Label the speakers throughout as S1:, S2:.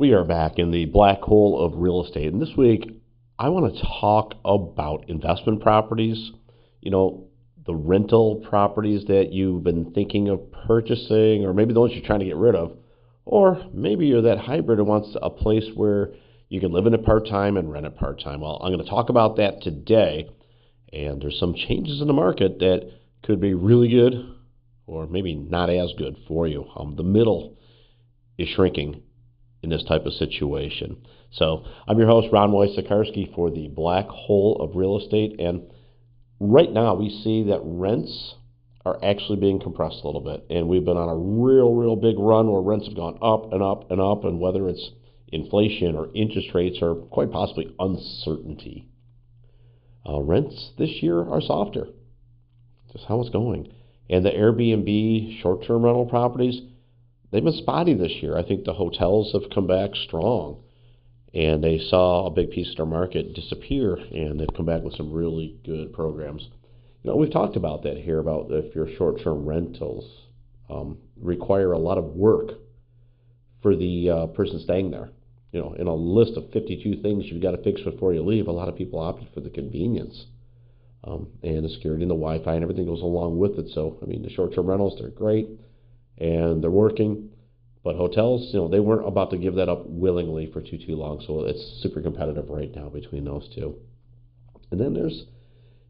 S1: We are back in the black hole of real estate. And this week, I want to talk about investment properties, the rental properties that you've been thinking of purchasing, or maybe the ones you're trying to get rid of. Or maybe you're that hybrid who wants a place where you can live in it part-time and rent it part-time. Well, I'm going to talk about that today. And there's some changes in the market that could be really good or maybe not as good for you. The middle is shrinking in this type of situation. So I'm your host, Ron Wojciechowski, for the black hole of real estate. And right now we see that rents are actually being compressed a little bit. And we've been on a real big run where rents have gone up and up and up. And whether it's inflation or interest rates or quite possibly uncertainty, rents this year are softer. Just how it's going. And the Airbnb short-term rental properties, they've been spotty this year. I think the hotels have come back strong, and they saw a big piece of their market disappear, and they've come back with some really good programs. We've talked about that here, about if your short-term rentals require a lot of work for the person staying there. In a list of 52 things you've got to fix before you leave, a lot of people opted for the convenience and the security and the Wi-Fi and everything goes along with it. So, the short-term rentals, they're great. And they're working, but hotels, they weren't about to give that up willingly for too long. So it's super competitive right now between those two. And then there's,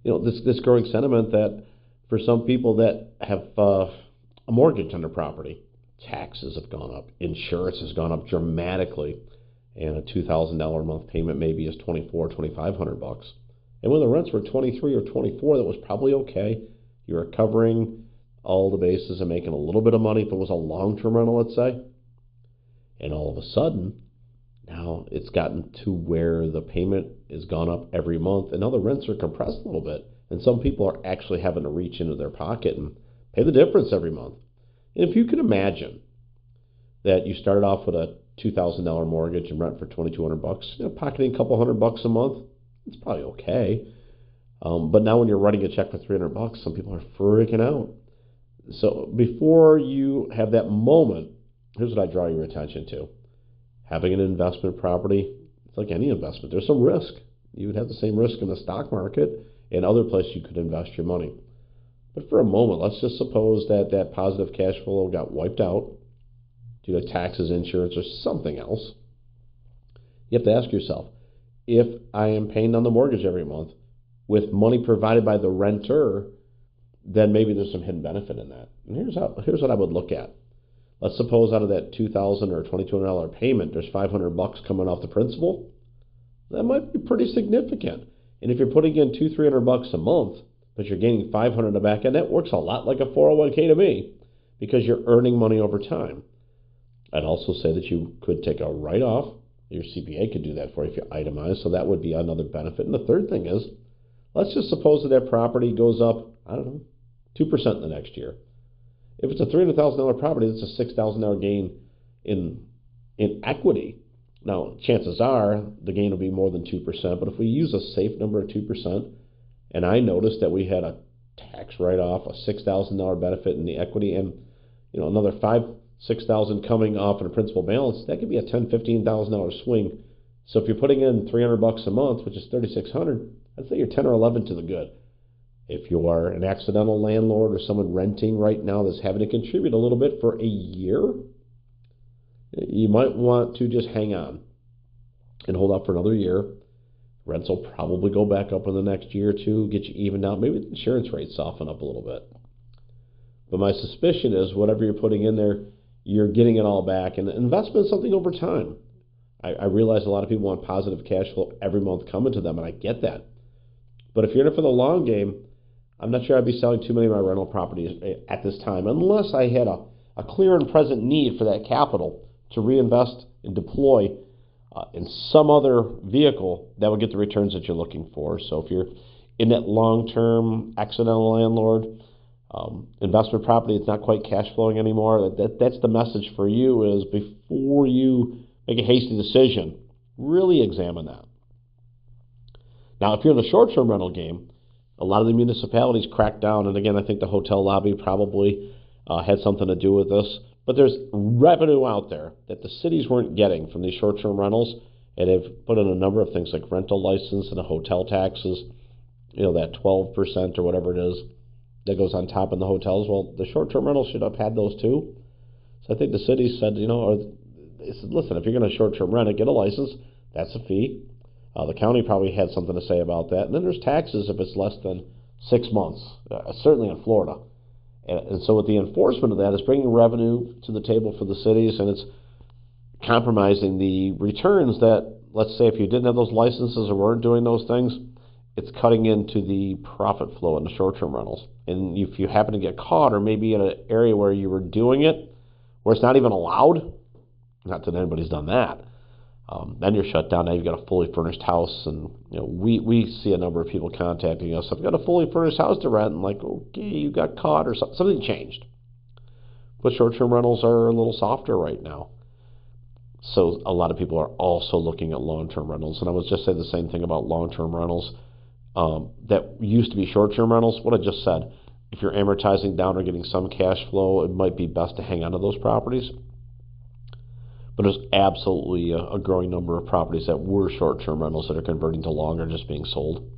S1: this growing sentiment that for some people that have a mortgage on their property, taxes have gone up, insurance has gone up dramatically, and a $2,000 a month payment maybe is $2,500. And when the rents were 23 or 24, that was probably okay. You were covering all the bases and making a little bit of money if it was a long-term rental, let's say. And all of a sudden, now it's gotten to where the payment has gone up every month, and now the rents are compressed a little bit. And some people are actually having to reach into their pocket and pay the difference every month. And if you can imagine that you started off with a $2,000 mortgage and rent for $2,200, pocketing a couple $100 a month, it's probably okay. But now when you're writing a check for $300, some people are freaking out. So before you have that moment, here's what I draw your attention to. Having an investment property, it's like any investment. There's some risk. You would have the same risk in the stock market and other places you could invest your money. But for a moment, let's just suppose that positive cash flow got wiped out due to taxes, insurance, or something else. You have to ask yourself, if I am paying on the mortgage every month with money provided by the renter, then maybe there's some hidden benefit in that. And here's what I would look at. Let's suppose out of that $2,000 or $2,200 payment, there's $500 coming off the principal. That might be pretty significant. And if you're putting in $200-300 a month, but you're gaining $500 in the back end, that works a lot like a 401k to me, because you're earning money over time. I'd also say that you could take a write-off. Your CPA could do that for you if you itemize, so that would be another benefit. And the third thing is, let's just suppose that property goes up, 2% in the next year. If it's a $300,000 property, that's a $6,000 gain in equity. Now, chances are the gain will be more than 2%, but if we use a safe number of 2%, and I noticed that we had a tax write-off, a $6,000 benefit in the equity, and another $5,000-6,000 coming off in a principal balance, that could be a $10,000-15,000 swing. So if you're putting in $300 a month, which is $3,600, I'd say you're 10 or 11 to the good. If you are an accidental landlord or someone renting right now that's having to contribute a little bit for a year, you might want to just hang on and hold out for another year. Rents will probably go back up in the next year or two, get you evened out. Maybe the insurance rates soften up a little bit. But my suspicion is whatever you're putting in there, you're getting it all back. And investment is something over time. I realize a lot of people want positive cash flow every month coming to them, and I get that. But if you're in it for the long game, I'm not sure I'd be selling too many of my rental properties at this time, unless I had a clear and present need for that capital to reinvest and deploy in some other vehicle that would get the returns that you're looking for. So if you're in that long-term accidental landlord investment property, it's not quite cash flowing anymore, that's the message for you, is before you make a hasty decision, really examine that. Now, if you're in the short-term rental game, a lot of the municipalities cracked down, and again, I think the hotel lobby probably had something to do with this, But there's revenue out there that the cities weren't getting from these short-term rentals, and they've put in a number of things like rental license and the hotel taxes, that 12% or whatever it is that goes on top in the hotels. Well, the short-term rentals should have had those too. So I think the city said, they said, listen, if you're going to short-term rent it, get a license. That's a fee. The county probably had something to say about that. And then there's taxes if it's less than 6 months, certainly in Florida. And so with the enforcement of that, it's bringing revenue to the table for the cities, and it's compromising the returns that, let's say, if you didn't have those licenses or weren't doing those things, it's cutting into the profit flow in the short-term rentals. And if you happen to get caught, or maybe in an area where you were doing it, where it's not even allowed, not that anybody's done that, then you're shut down. Now you've got a fully furnished house, and we see a number of people contacting us. I've got a fully furnished house to rent, and like, okay, you got caught, or something changed. But short-term rentals are a little softer right now. So a lot of people are also looking at long-term rentals. And I was just saying the same thing about long-term rentals that used to be short-term rentals. What I just said, if you're amortizing down or getting some cash flow, it might be best to hang on to those properties. But there's absolutely a growing number of properties that were short-term rentals that are converting to long or just being sold.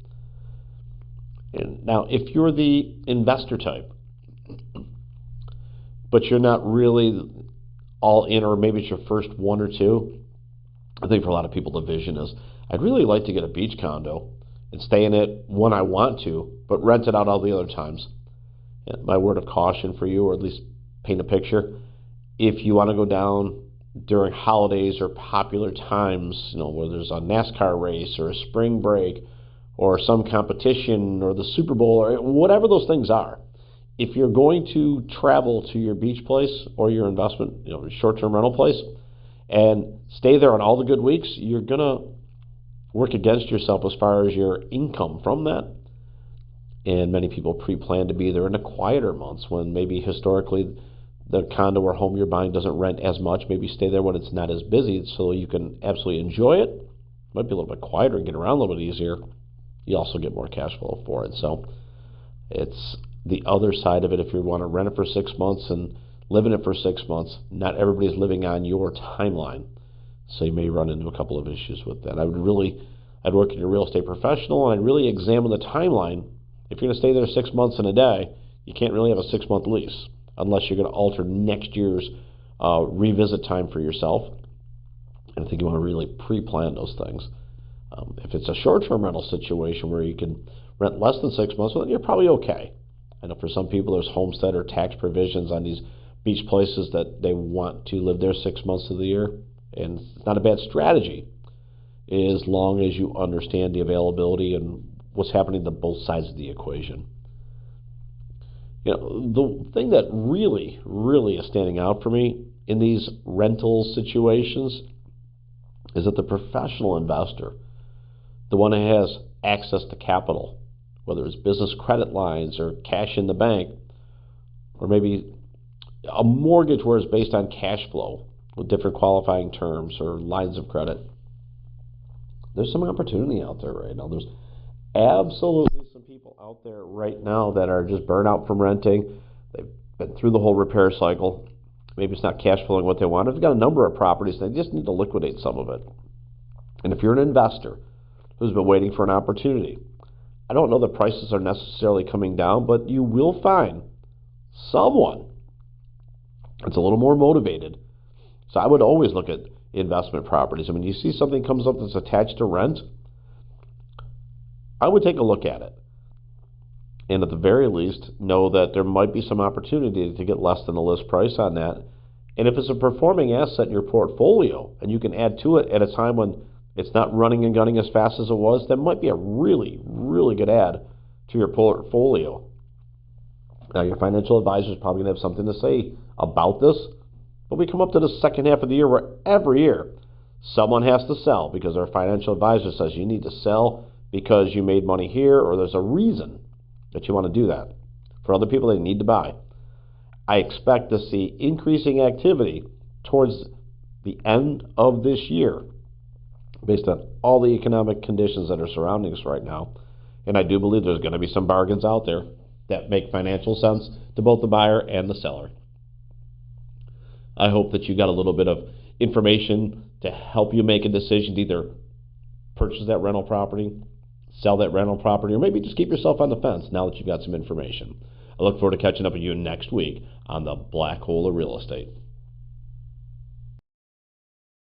S1: And now, if you're the investor type, but you're not really all in, or maybe it's your first one or two, I think for a lot of people the vision is, I'd really like to get a beach condo and stay in it when I want to, but rent it out all the other times. And my word of caution for you, or at least paint a picture, if you want to go down during holidays or popular times, where there's a NASCAR race or a spring break or some competition or the Super Bowl or whatever those things are, if you're going to travel to your beach place or your investment, short-term rental place, and stay there on all the good weeks, you're going to work against yourself as far as your income from that. And many people pre-plan to be there in the quieter months when maybe historically the condo or home you're buying doesn't rent as much. Maybe stay there when it's not as busy so you can absolutely enjoy it. Might be a little bit quieter and get around a little bit easier. You also get more cash flow for it. So it's the other side of it. If you want to rent it for 6 months and live in it for 6 months, not everybody's living on your timeline. So you may run into a couple of issues with that. I'd work in a real estate professional, and I'd really examine the timeline. If you're going to stay there 6 months and a day, you can't really have a 6-month lease unless you're going to alter next year's revisit time for yourself. And I think you want to really pre-plan those things. If it's a short-term rental situation where you can rent less than 6 months, well, then you're probably okay. I know for some people there's homestead or tax provisions on these beach places that they want to live there 6 months of the year. And it's not a bad strategy as long as you understand the availability and what's happening to both sides of the equation. The thing that really, really is standing out for me in these rental situations is that the professional investor, the one who has access to capital, whether it's business credit lines or cash in the bank, or maybe a mortgage where it's based on cash flow with different qualifying terms or lines of credit, there's some opportunity out there right now. There's absolutely some people out there right now that are just burnt out from renting. They've been through the whole repair cycle. Maybe it's not cash flowing what they want. They've got a number of properties, and they just need to liquidate some of it. And if you're an investor who's been waiting for an opportunity, I don't know that prices are necessarily coming down, but you will find someone that's a little more motivated. So I would always look at investment properties. I mean, you see something comes up that's attached to rent, I would take a look at it. And at the very least, know that there might be some opportunity to get less than the list price on that. And if it's a performing asset in your portfolio and you can add to it at a time when it's not running and gunning as fast as it was, that might be a really, really good add to your portfolio. Now, your financial advisor is probably going to have something to say about this, but we come up to the second half of the year where every year someone has to sell because our financial advisor says you need to sell because you made money here, or there's a reason that you want to do that. For other people, they need to buy. I expect to see increasing activity towards the end of this year based on all the economic conditions that are surrounding us right now. And I do believe there's going to be some bargains out there that make financial sense to both the buyer and the seller. I hope that you got a little bit of information to help you make a decision to either purchase that rental property, sell that rental property, or maybe just keep yourself on the fence now that you've got some information. I look forward to catching up with you next week on the Black Hole of Real Estate.